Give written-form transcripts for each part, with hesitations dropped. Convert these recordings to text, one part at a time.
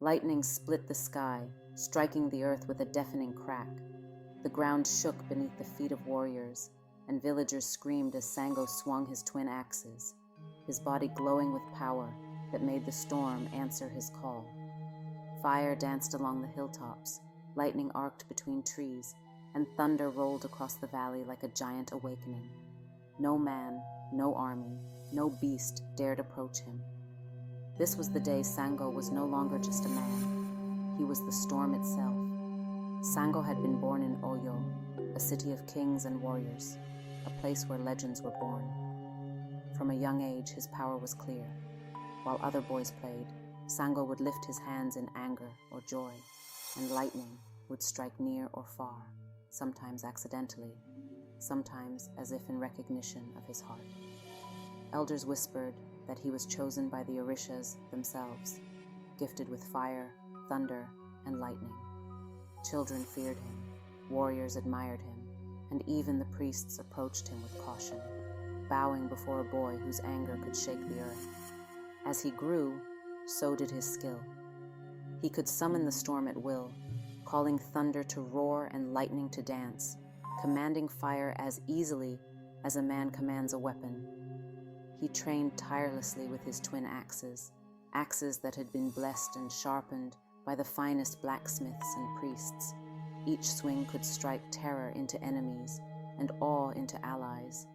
Lightning split the sky, striking the earth with a deafening crack. The ground shook beneath the feet of warriors, and villagers screamed as Sango swung his twin axes, his body glowing with power that made the storm answer his call. Fire danced along the hilltops, lightning arced between trees, and thunder rolled across the valley like a giant awakening. No man, no army, no beast dared approach him. This was the day Sango was no longer just a man. He was the storm itself. Sango had been born in Oyo, a city of kings and warriors, a place where legends were born. From a young age, his power was clear. While other boys played, Sango would lift his hands in anger or joy, and lightning would strike near or far, sometimes accidentally, sometimes as if in recognition of his heart. Elders whispered that he was chosen by the Orishas themselves, gifted with fire, thunder, and lightning. Children feared him, warriors admired him, and even the priests approached him with caution, bowing before a boy whose anger could shake the earth. As he grew, so did his skill. He could summon the storm at will, calling thunder to roar and lightning to dance, commanding fire as easily as a man commands a weapon. He trained tirelessly with his twin axes, axes that had been blessed and sharpened by the finest blacksmiths and priests. Each swing could strike terror into enemies and awe into allies.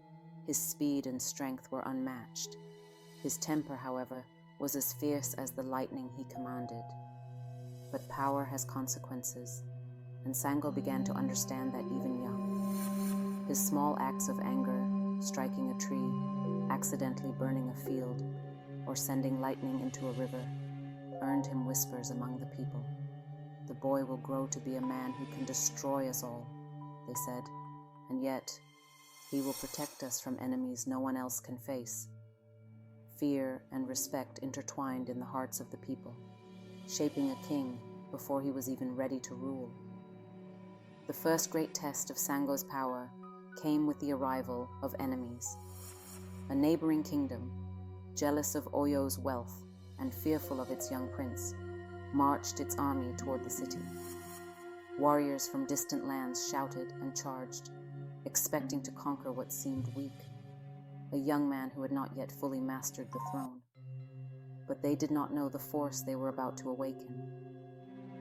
His speed and strength were unmatched. His temper, however, was as fierce as the lightning he commanded. But power has consequences, and Sango began to understand that even young. His small acts of anger, striking a tree, accidentally burning a field, or sending lightning into a river, earned him whispers among the people. The boy will grow to be a man who can destroy us all, they said, and yet he will protect us from enemies no one else can face. Fear and respect intertwined in the hearts of the people, shaping a king before he was even ready to rule. The first great test of Sango's power came with the arrival of enemies. A neighboring kingdom, jealous of Oyo's wealth and fearful of its young prince, marched its army toward the city. Warriors from distant lands shouted and charged, expecting to conquer what seemed weak, a young man who had not yet fully mastered the throne. But they did not know the force they were about to awaken.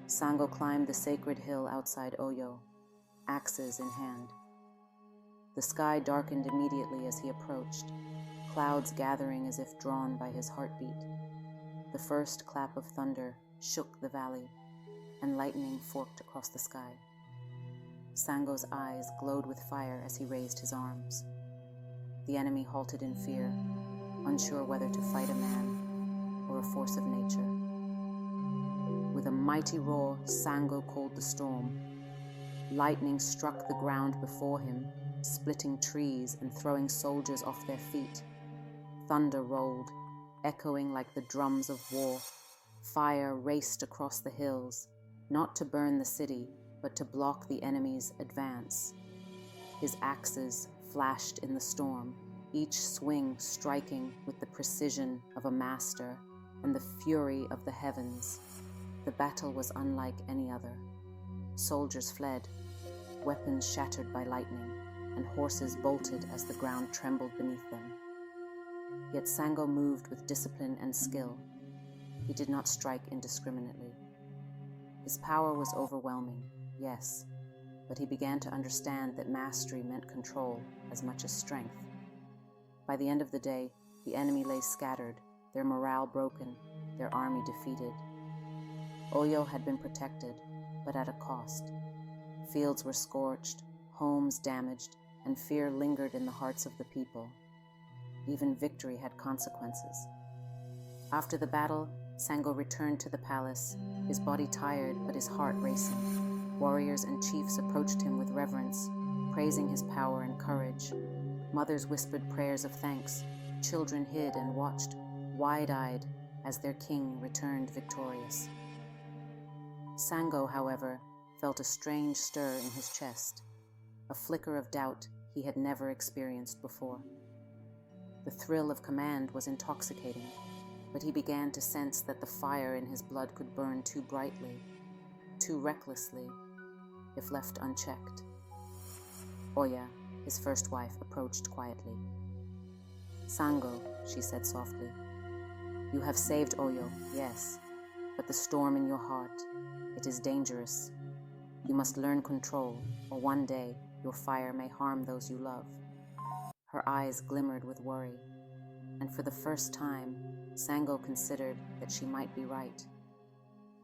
Sango climbed the sacred hill outside Oyo, axes in hand. The sky darkened immediately as he approached, clouds gathering as if drawn by his heartbeat. The first clap of thunder shook the valley, and lightning forked across the sky. Sango's eyes glowed with fire as he raised his arms. The enemy halted in fear, unsure whether to fight a man or a force of nature. With a mighty roar, Sango called the storm. Lightning struck the ground before him, splitting trees and throwing soldiers off their feet. Thunder rolled, echoing like the drums of war. Fire raced across the hills, not to burn the city, but to block the enemy's advance. His axes flashed in the storm, each swing striking with the precision of a master and the fury of the heavens. The battle was unlike any other. Soldiers fled, weapons shattered by lightning, and horses bolted as the ground trembled beneath them. Yet Sango moved with discipline and skill. He did not strike indiscriminately. His power was overwhelming, yes, but he began to understand that mastery meant control as much as strength. By the end of the day, the enemy lay scattered, their morale broken, their army defeated. Oyo had been protected, but at a cost. Fields were scorched, homes damaged, and fear lingered in the hearts of the people. Even victory had consequences. After the battle, Sango returned to the palace, his body tired but his heart racing. Warriors and chiefs approached him with reverence, praising his power and courage. Mothers whispered prayers of thanks. Children hid and watched, wide-eyed, as their king returned victorious. Sango, however, felt a strange stir in his chest, a flicker of doubt he had never experienced before. The thrill of command was intoxicating, but he began to sense that the fire in his blood could burn too brightly, too recklessly, if left unchecked. Oya, his first wife, approached quietly. "Sango," she said softly, "you have saved Oyo, yes, but the storm in your heart, it is dangerous. You must learn control, or one day your fire may harm those you love." Her eyes glimmered with worry, and for the first time, Sango considered that she might be right.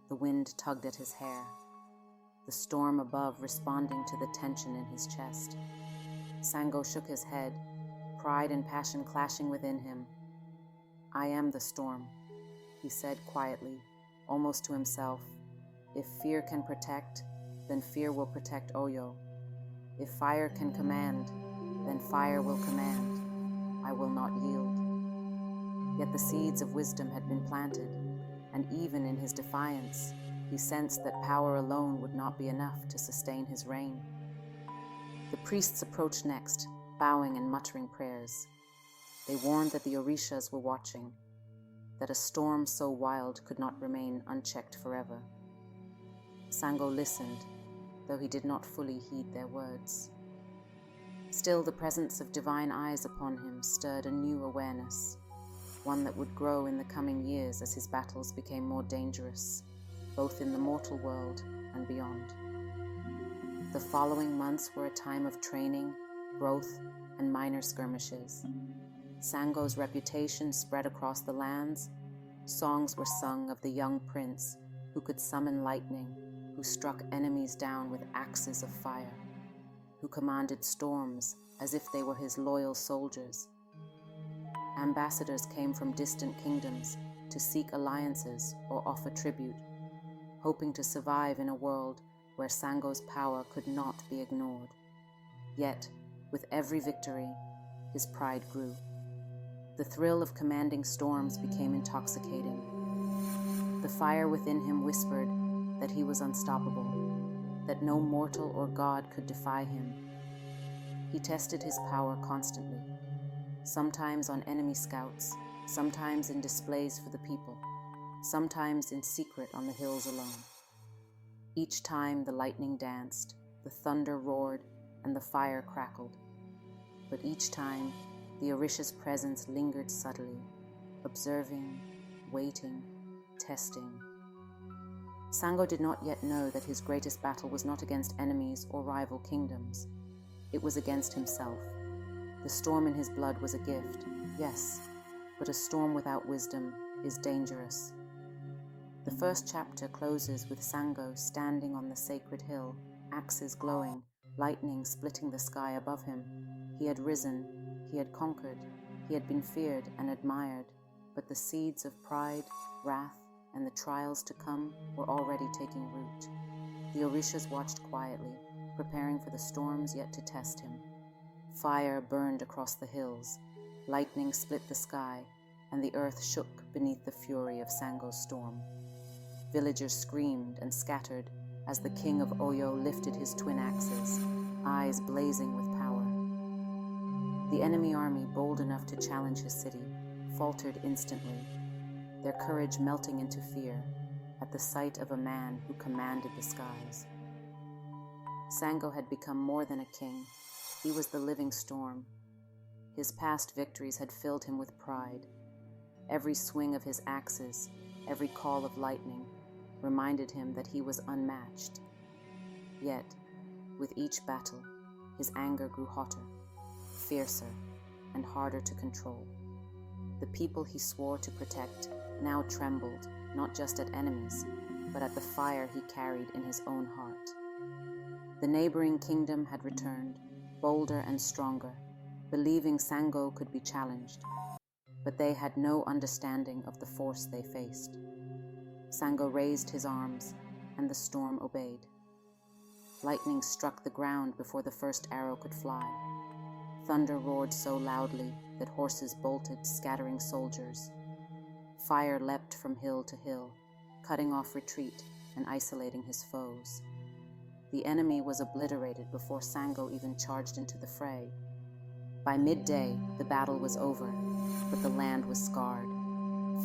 The wind tugged at his hair, the storm above responding to the tension in his chest. Sango shook his head, pride and passion clashing within him. "I am the storm," he said quietly, almost to himself. "If fear can protect, then fear will protect Oyo. If fire can command, then fire will command. I will not yield." Yet the seeds of wisdom had been planted, and even in his defiance, he sensed that power alone would not be enough to sustain his reign. The priests approached next, bowing and muttering prayers. They warned that the Orishas were watching, that a storm so wild could not remain unchecked forever. Sango listened, though he did not fully heed their words. Still, the presence of divine eyes upon him stirred a new awareness, one that would grow in the coming years as his battles became more dangerous, both in the mortal world and beyond. The following months were a time of training, growth, and minor skirmishes. Sango's reputation spread across the lands. Songs were sung of the young prince who could summon lightning, who struck enemies down with axes of fire, who commanded storms as if they were his loyal soldiers. Ambassadors came from distant kingdoms to seek alliances or offer tribute, hoping to survive in a world where Sango's power could not be ignored. Yet, with every victory, his pride grew. The thrill of commanding storms became intoxicating. The fire within him whispered that he was unstoppable, that no mortal or god could defy him. He tested his power constantly, sometimes on enemy scouts, sometimes in displays for the people, sometimes in secret on the hills alone. Each time the lightning danced, the thunder roared, and the fire crackled. But each time, the Orisha's presence lingered subtly, observing, waiting, testing. Sango did not yet know that his greatest battle was not against enemies or rival kingdoms. It was against himself. The storm in his blood was a gift, yes, but a storm without wisdom is dangerous. The first chapter closes with Sango standing on the sacred hill, axes glowing, lightning splitting the sky above him. He had risen, he had conquered, he had been feared and admired, but the seeds of pride, wrath, and the trials to come were already taking root. The Orishas watched quietly, preparing for the storms yet to test him. Fire burned across the hills, lightning split the sky, and the earth shook beneath the fury of Sango's storm. Villagers screamed and scattered as the king of Oyo lifted his twin axes, eyes blazing with power. The enemy army, bold enough to challenge his city, faltered instantly, their courage melting into fear at the sight of a man who commanded the skies. Sango had become more than a king. He was the living storm. His past victories had filled him with pride. Every swing of his axes, every call of lightning, reminded him that he was unmatched. Yet, with each battle, his anger grew hotter, fiercer, and harder to control. The people he swore to protect now trembled, not just at enemies, but at the fire he carried in his own heart. The neighboring kingdom had returned, bolder and stronger, believing Sango could be challenged, but they had no understanding of the force they faced. Sango raised his arms, and the storm obeyed. Lightning struck the ground before the first arrow could fly. Thunder roared so loudly that horses bolted, scattering soldiers. Fire leapt from hill to hill, cutting off retreat and isolating his foes. The enemy was obliterated before Sango even charged into the fray. By midday, the battle was over, but the land was scarred.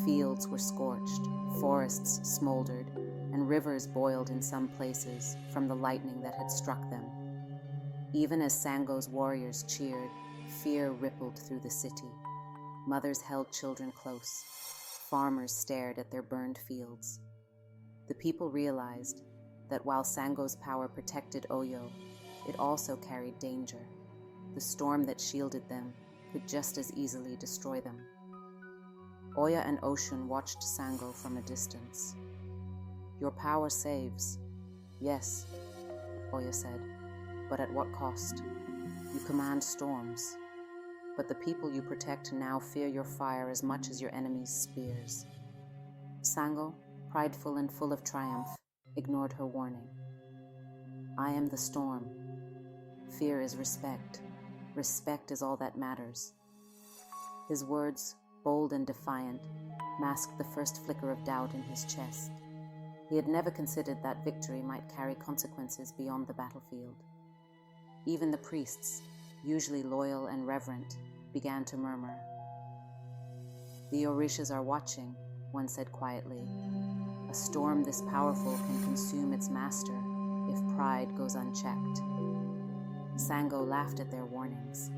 Fields were scorched, forests smoldered, and rivers boiled in some places from the lightning that had struck them. Even as Sango's warriors cheered, fear rippled through the city. Mothers held children close. Farmers stared at their burned fields. The people realized that while Sango's power protected Oyo, it also carried danger. The storm that shielded them could just as easily destroy them. Oya and Oshun watched Sango from a distance. "Your power saves." "Yes," Oya said, "but at what cost? You command storms, but the people you protect now fear your fire as much as your enemies' spears." Sango, prideful and full of triumph, ignored her warning. "I am the storm. Fear is respect. Respect is all that matters." His words, bold and defiant, masked the first flicker of doubt in his chest. He had never considered that victory might carry consequences beyond the battlefield. Even the priests, usually loyal and reverent, began to murmur. "The Orishas are watching," one said quietly. "A storm this powerful can consume its master if pride goes unchecked." Sango laughed at their warnings.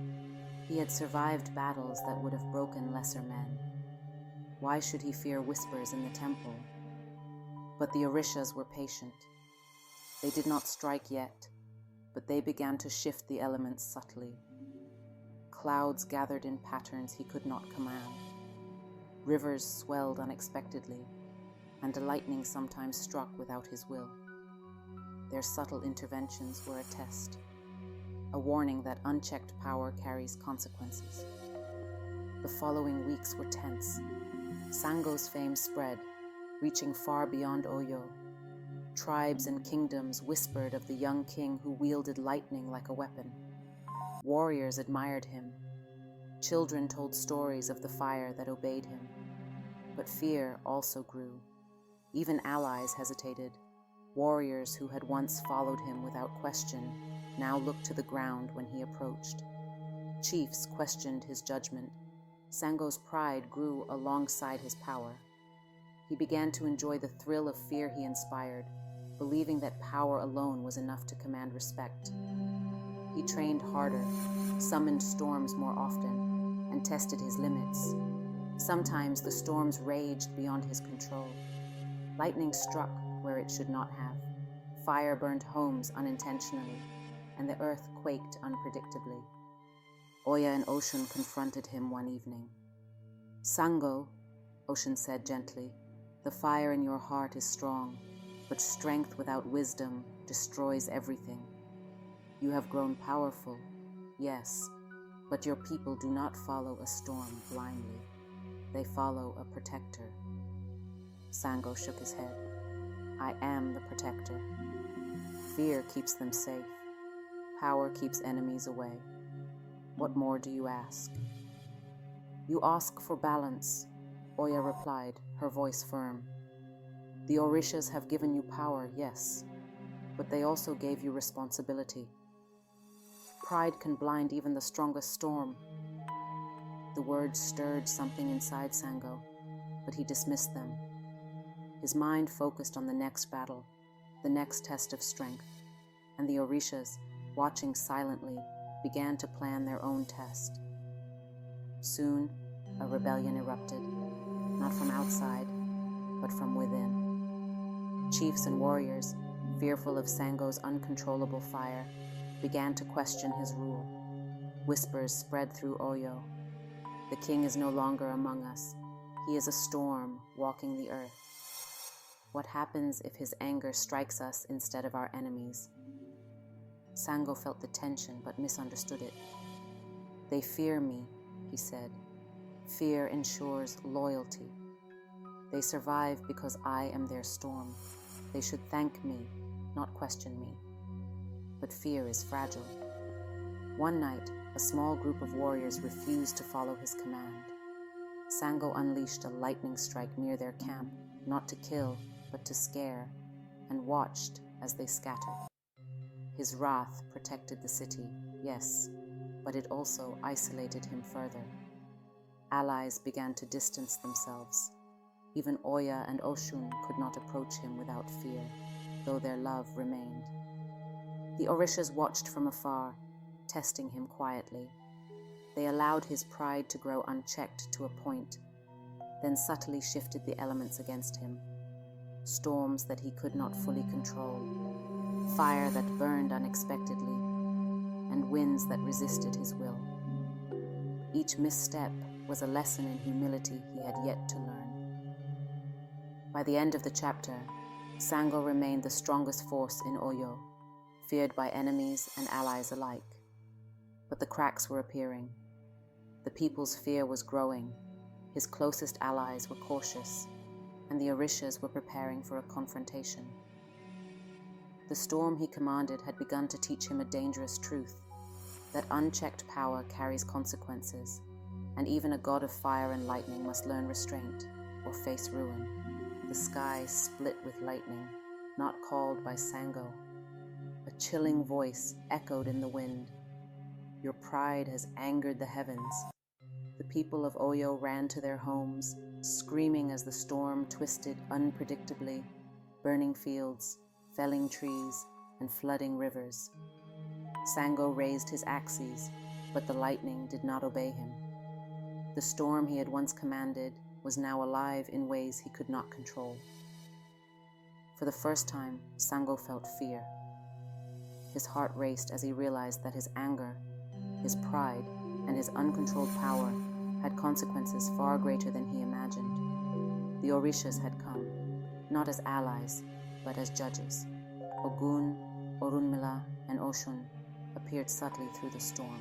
He had survived battles that would have broken lesser men. Why should he fear whispers in the temple? But the Orishas were patient. They did not strike yet, but they began to shift the elements subtly. Clouds gathered in patterns he could not command. Rivers swelled unexpectedly, and lightning sometimes struck without his will. Their subtle interventions were a test, a warning that unchecked power carries consequences. The following weeks were tense. Sango's fame spread, reaching far beyond Oyo. Tribes and kingdoms whispered of the young king who wielded lightning like a weapon. Warriors admired him. Children told stories of the fire that obeyed him. But fear also grew. Even allies hesitated. Warriors who had once followed him without question now looked to the ground when he approached. Chiefs questioned his judgment. Sango's pride grew alongside his power. He began to enjoy the thrill of fear he inspired, believing that power alone was enough to command respect. He trained harder, summoned storms more often, and tested his limits. Sometimes the storms raged beyond his control. Lightning struck where it should not have. Fire burned homes unintentionally, and the earth quaked unpredictably. Oya and Oshun confronted him one evening. "Sango," Oshun said gently, "the fire in your heart is strong, but strength without wisdom destroys everything. You have grown powerful, yes, but your people do not follow a storm blindly. They follow a protector." Sango shook his head. "I am the protector. Fear keeps them safe. Power keeps enemies away. What more do you ask?" "You ask for balance," Oya replied, her voice firm. "The Orishas have given you power, yes, but they also gave you responsibility. Pride can blind even the strongest storm." The words stirred something inside Sango, but he dismissed them. His mind focused on the next battle, the next test of strength, and the Orishas, watching silently, began to plan their own test. Soon, a rebellion erupted, not from outside, but from within. Chiefs and warriors, fearful of Sango's uncontrollable fire, began to question his rule. Whispers spread through Oyo. "The king is no longer among us. He is a storm walking the earth. What happens if his anger strikes us instead of our enemies?" Sango felt the tension but misunderstood it. "They fear me," he said. "Fear ensures loyalty. They survive because I am their storm. They should thank me, not question me. But fear is fragile." One night, a small group of warriors refused to follow his command. Sango unleashed a lightning strike near their camp, not to kill, but to scare, and watched as they scattered. His wrath protected the city, yes, but it also isolated him further. Allies began to distance themselves. Even Oya and Oshun could not approach him without fear, though their love remained. The Orishas watched from afar, testing him quietly. They allowed his pride to grow unchecked to a point, then subtly shifted the elements against him. Storms that he could not fully control, fire that burned unexpectedly, and winds that resisted his will. Each misstep was a lesson in humility he had yet to learn. By the end of the chapter, Sango remained the strongest force in Oyo, feared by enemies and allies alike. But the cracks were appearing. The people's fear was growing. His closest allies were cautious, and the Orishas were preparing for a confrontation. The storm he commanded had begun to teach him a dangerous truth, that unchecked power carries consequences, and even a god of fire and lightning must learn restraint or face ruin. The sky split with lightning, not called by Sango. A chilling voice echoed in the wind. Your pride has angered the heavens. The people of Oyo ran to their homes, screaming as the storm twisted unpredictably, burning fields, felling trees, and flooding rivers. Sango raised his axes, but the lightning did not obey him. The storm he had once commanded was now alive in ways he could not control. For the first time, Sango felt fear. His heart raced as he realized that his anger, his pride, and his uncontrolled power had consequences far greater than he imagined. The Orishas had come, not as allies, but as judges. Ogun, Orunmila, and Oshun appeared subtly through the storm,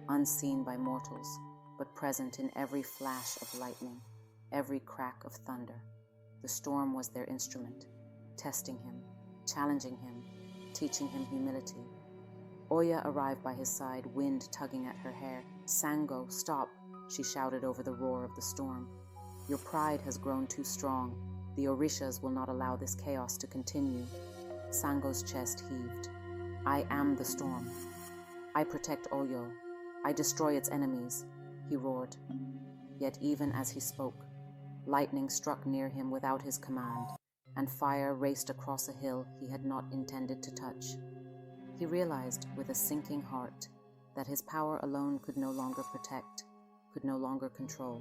unseen by mortals, but present in every flash of lightning, every crack of thunder. The storm was their instrument, testing him, challenging him, teaching him humility. Oya arrived by his side, wind tugging at her hair. Sango, stop, she shouted over the roar of the storm. Your pride has grown too strong. The Orishas will not allow this chaos to continue. Sango's chest heaved. I am the storm. I protect Oyo. I destroy its enemies, he roared. Yet even as he spoke, lightning struck near him without his command, and fire raced across a hill he had not intended to touch. He realized with a sinking heart that his power alone could no longer protect, could no longer control.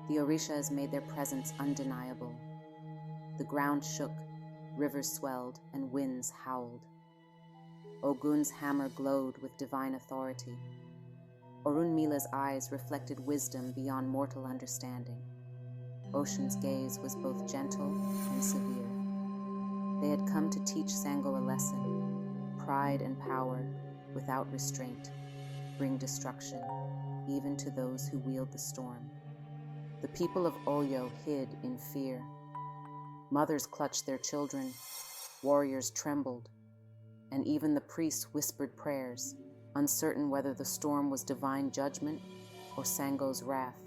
The Orishas made their presence undeniable. The ground shook, rivers swelled, and winds howled. Ogun's hammer glowed with divine authority. Orunmila's eyes reflected wisdom beyond mortal understanding. Oshun's gaze was both gentle and severe. They had come to teach Sango a lesson. Pride and power, without restraint, bring destruction, even to those who wield the storm. The people of Oyo hid in fear. Mothers clutched their children, warriors trembled, and even the priests whispered prayers, uncertain whether the storm was divine judgment or Sango's wrath.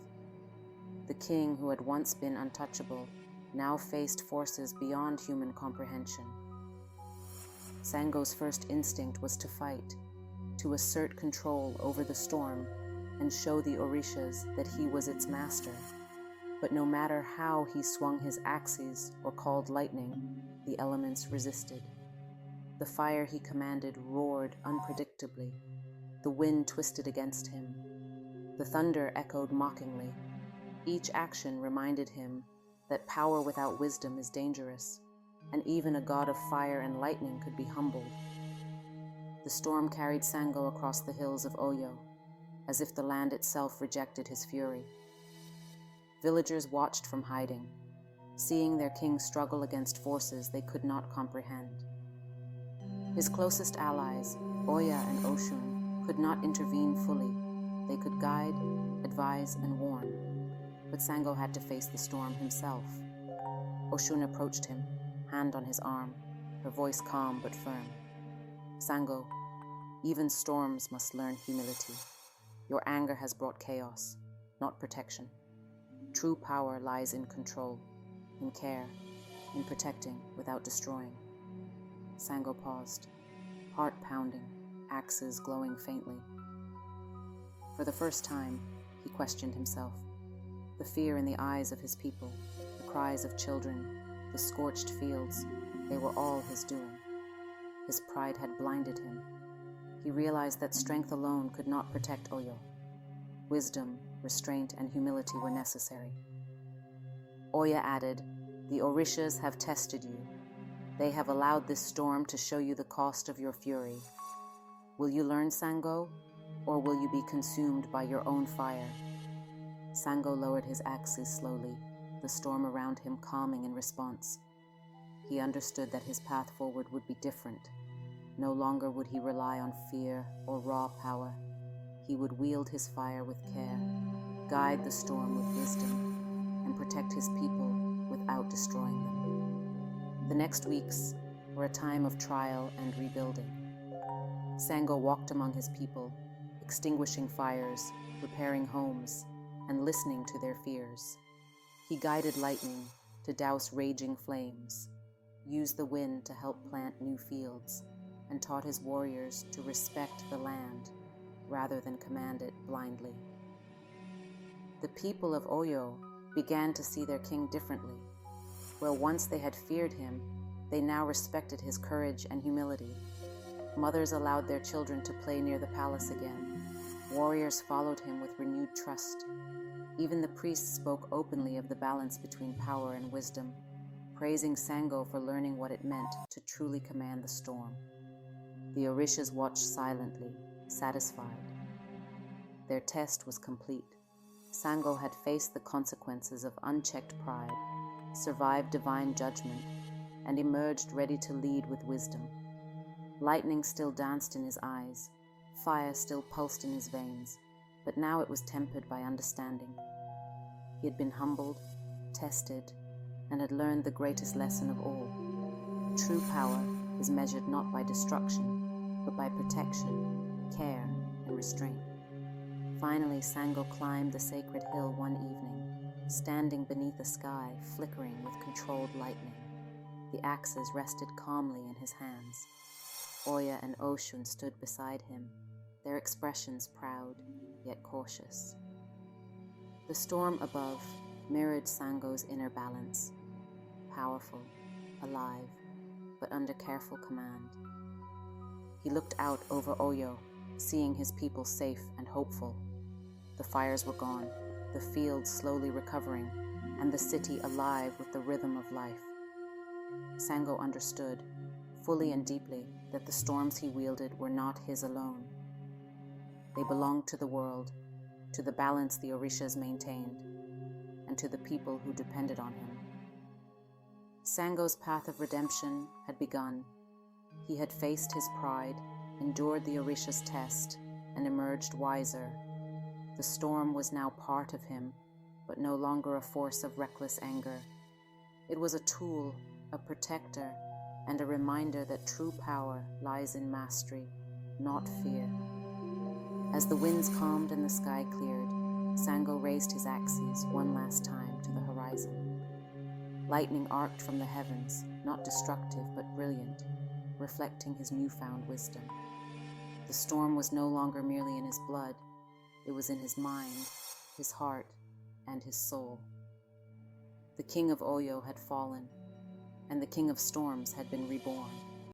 The king, who had once been untouchable, now faced forces beyond human comprehension. Sango's first instinct was to fight, to assert control over the storm and show the Orishas that he was its master. But no matter how he swung his axes or called lightning, the elements resisted. The fire he commanded roared unpredictably. The wind twisted against him. The thunder echoed mockingly. Each action reminded him that power without wisdom is dangerous, and even a god of fire and lightning could be humbled. The storm carried Sango across the hills of Oyo, as if the land itself rejected his fury. Villagers watched from hiding, seeing their king struggle against forces they could not comprehend. His closest allies, Oya and Oshun, could not intervene fully. They could guide, advise, and warn. But Sango had to face the storm himself. Oshun approached him, hand on his arm, her voice calm but firm. Sango, even storms must learn humility. Your anger has brought chaos, not protection. True power lies in control, in care, in protecting without destroying. Sango paused, heart pounding, axes glowing faintly. For the first time, he questioned himself. The fear in the eyes of his people, the cries of children, the scorched fields, they were all his doing. His pride had blinded him. He realized that strength alone could not protect Oyo. Wisdom, restraint, and humility were necessary. Oya added, "The Orishas have tested you. They have allowed this storm to show you the cost of your fury. Will you learn, Sango, or will you be consumed by your own fire?" Sango lowered his axes slowly, the storm around him calming in response. He understood that his path forward would be different. No longer would he rely on fear or raw power. He would wield his fire with care, guide the storm with wisdom, and protect his people without destroying them. The next weeks were a time of trial and rebuilding. Sango walked among his people, extinguishing fires, repairing homes, and listening to their fears. He guided lightning to douse raging flames, used the wind to help plant new fields, and taught his warriors to respect the land rather than command it blindly. The people of Oyo began to see their king differently. Where once they had feared him, they now respected his courage and humility. Mothers allowed their children to play near the palace again. Warriors followed him with renewed trust. Even the priests spoke openly of the balance between power and wisdom, praising Sango for learning what it meant to truly command the storm. The Orishas watched silently, satisfied. Their test was complete. Sango had faced the consequences of unchecked pride, survived divine judgment, and emerged ready to lead with wisdom. Lightning still danced in his eyes, fire still pulsed in his veins, but now it was tempered by understanding. He had been humbled, tested, and had learned the greatest lesson of all. True power is measured not by destruction, but by protection, care, and restraint. Finally, Sango climbed the sacred hill one evening, standing beneath a sky flickering with controlled lightning. The axes rested calmly in his hands. Oya and Oshun stood beside him, their expressions proud, yet cautious. The storm above mirrored Sango's inner balance, powerful, alive, but under careful command. He looked out over Oyo, seeing his people safe and hopeful. The fires were gone, the fields slowly recovering, and the city alive with the rhythm of life. Sango understood, fully and deeply, that the storms he wielded were not his alone. They belonged to the world, to the balance the Orishas maintained, and to the people who depended on him. Sango's path of redemption had begun. He had faced his pride, endured the Orisha's test, and emerged wiser. The storm was now part of him, but no longer a force of reckless anger. It was a tool, a protector, and a reminder that true power lies in mastery, not fear. As the winds calmed and the sky cleared, Sango raised his axes one last time to the horizon. Lightning arced from the heavens, not destructive but brilliant, reflecting his newfound wisdom. The storm was no longer merely in his blood, it was in his mind, his heart, and his soul. The king of Oyo had fallen, and the king of storms had been reborn.